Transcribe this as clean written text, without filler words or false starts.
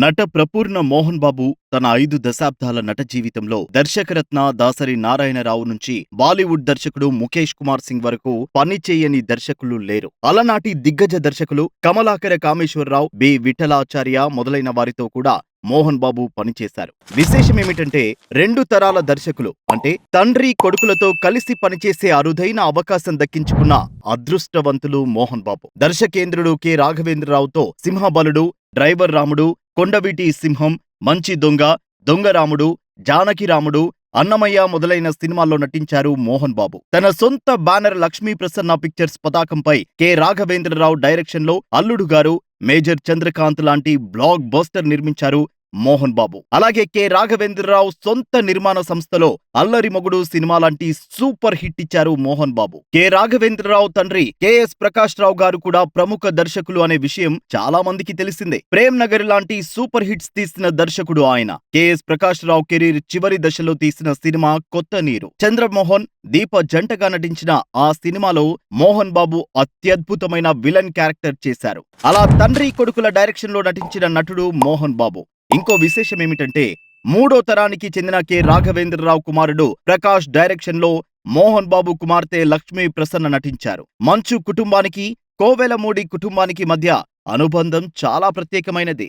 నట ప్రపూర్ణ మోహన్ బాబు తన 5 దశాబ్దాల నట జీవితంలో దర్శకరత్న దాసరి నారాయణరావు నుంచి బాలీవుడ్ దర్శకుడు ముఖేష్ కుమార్ సింగ్ వరకు పనిచేయని దర్శకులు లేరు. అలనాటి దిగ్గజ దర్శకులు కమలాకర కామేశ్వరరావు, బి విఠలాచార్య మొదలైన వారితో కూడా మోహన్ బాబు పనిచేశారు. విశేషమేమిటంటే 2 తరాల దర్శకులు అంటే తండ్రి కొడుకులతో కలిసి పనిచేసే అరుదైన అవకాశం దక్కించుకున్న అదృష్టవంతులు మోహన్ బాబు. దర్శకేంద్రుడు కె రాఘవేంద్రరావుతో సింహబలుడు, డ్రైవర్ రాముడు, కొండవీటి సింహం, మంచి దొంగ, దొంగ రాముడు, జానకి రాముడు, అన్నమయ్య మొదలైన సినిమాల్లో నటించారు మోహన్ బాబు. తన సొంత బ్యానర్ లక్ష్మీ ప్రసన్న పిక్చర్స్ పతాకంపై కె రాఘవేంద్రరావు డైరెక్షన్ లో అల్లుడు గారు, మేజర్ చంద్రకాంత్ లాంటి బ్లాక్ బస్టర్ నిర్మించారు మోహన్ బాబు. అలాగే కె రాఘవేంద్రరావు సొంత నిర్మాణ సంస్థలో అల్లరి మొగుడు సినిమా లాంటి సూపర్ హిట్ ఇచ్చారు మోహన్ బాబు. కె రాఘవేంద్రరావు తండ్రి కెఎస్ ప్రకాష్ రావు గారు కూడా ప్రముఖ దర్శకులు అనే విషయం చాలా మందికి తెలిసిందే. ప్రేమ్ నగర్ లాంటి సూపర్ హిట్స్ తీసిన దర్శకుడు ఆయన. కెఎస్ ప్రకాష్ రావు కెరీర్ చివరి దశలో తీసిన సినిమా కొత్త నీరు. చంద్రమోహన్, దీప జంటగా నటించిన ఆ సినిమాలో మోహన్ బాబు అత్యద్భుతమైన విలన్ క్యారెక్టర్ చేశారు. అలా తండ్రి కొడుకుల డైరెక్షన్ లో నటించిన నటుడు మోహన్ బాబు. ఇంకో విశేషం ఏమిటంటే 3వ తరానికి చెందిన కె రాఘవేంద్రరావు కుమారుడు ప్రకాష్ డైరెక్షన్ లో మోహన్ బాబు కుమార్తె లక్ష్మీ ప్రసన్న నటించారు. మంచు కుటుంబానికి, కోవెలమూడి కుటుంబానికి మధ్య అనుబంధం చాలా ప్రత్యేకమైనది.